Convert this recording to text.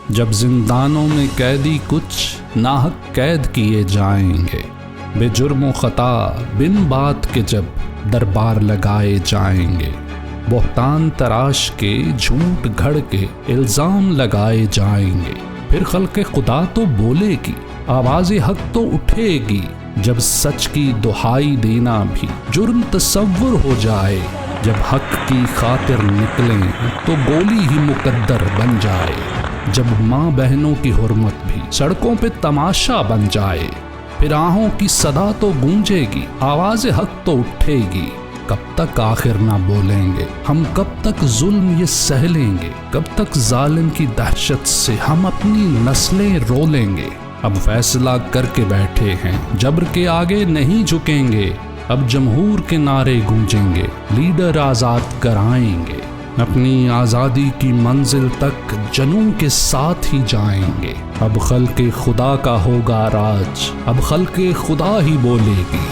جب زندانوں میں قیدی کچھ ناحق قید کیے جائیں گے، بے جرم و خطا بن بات کے جب دربار لگائے جائیں گے، بہتان تراش کے جھوٹ گھڑ کے الزام لگائے جائیں گے، پھر خلق خدا تو بولے گی، آواز حق تو اٹھے گی، جب سچ کی دہائی دینا بھی جرم تصور ہو جائے، جب حق کی خاطر نکلیں تو گولی ہی مقدر بن جائے، جب ماں بہنوں کی حرمت بھی سڑکوں پہ تماشا بن جائے، پھر آہوں کی صدا تو گونجے گی، آواز حق تو اٹھے گی، کب تک آخر نہ بولیں گے ہم، کب تک ظلم یہ سہ لیں گے، کب تک ظالم کی دہشت سے ہم اپنی نسلیں رو لیں گے، اب فیصلہ کر کے بیٹھے ہیں، جبر کے آگے نہیں جھکیں گے، اب جمہور کے نعرے گونجیں گے، لیڈر آزاد کرائیں گے، اپنی آزادی کی منزل تک جنوں کے ساتھ ہی جائیں گے، اب خلق خدا کا ہوگا راج، اب خلق خدا ہی بولے گی۔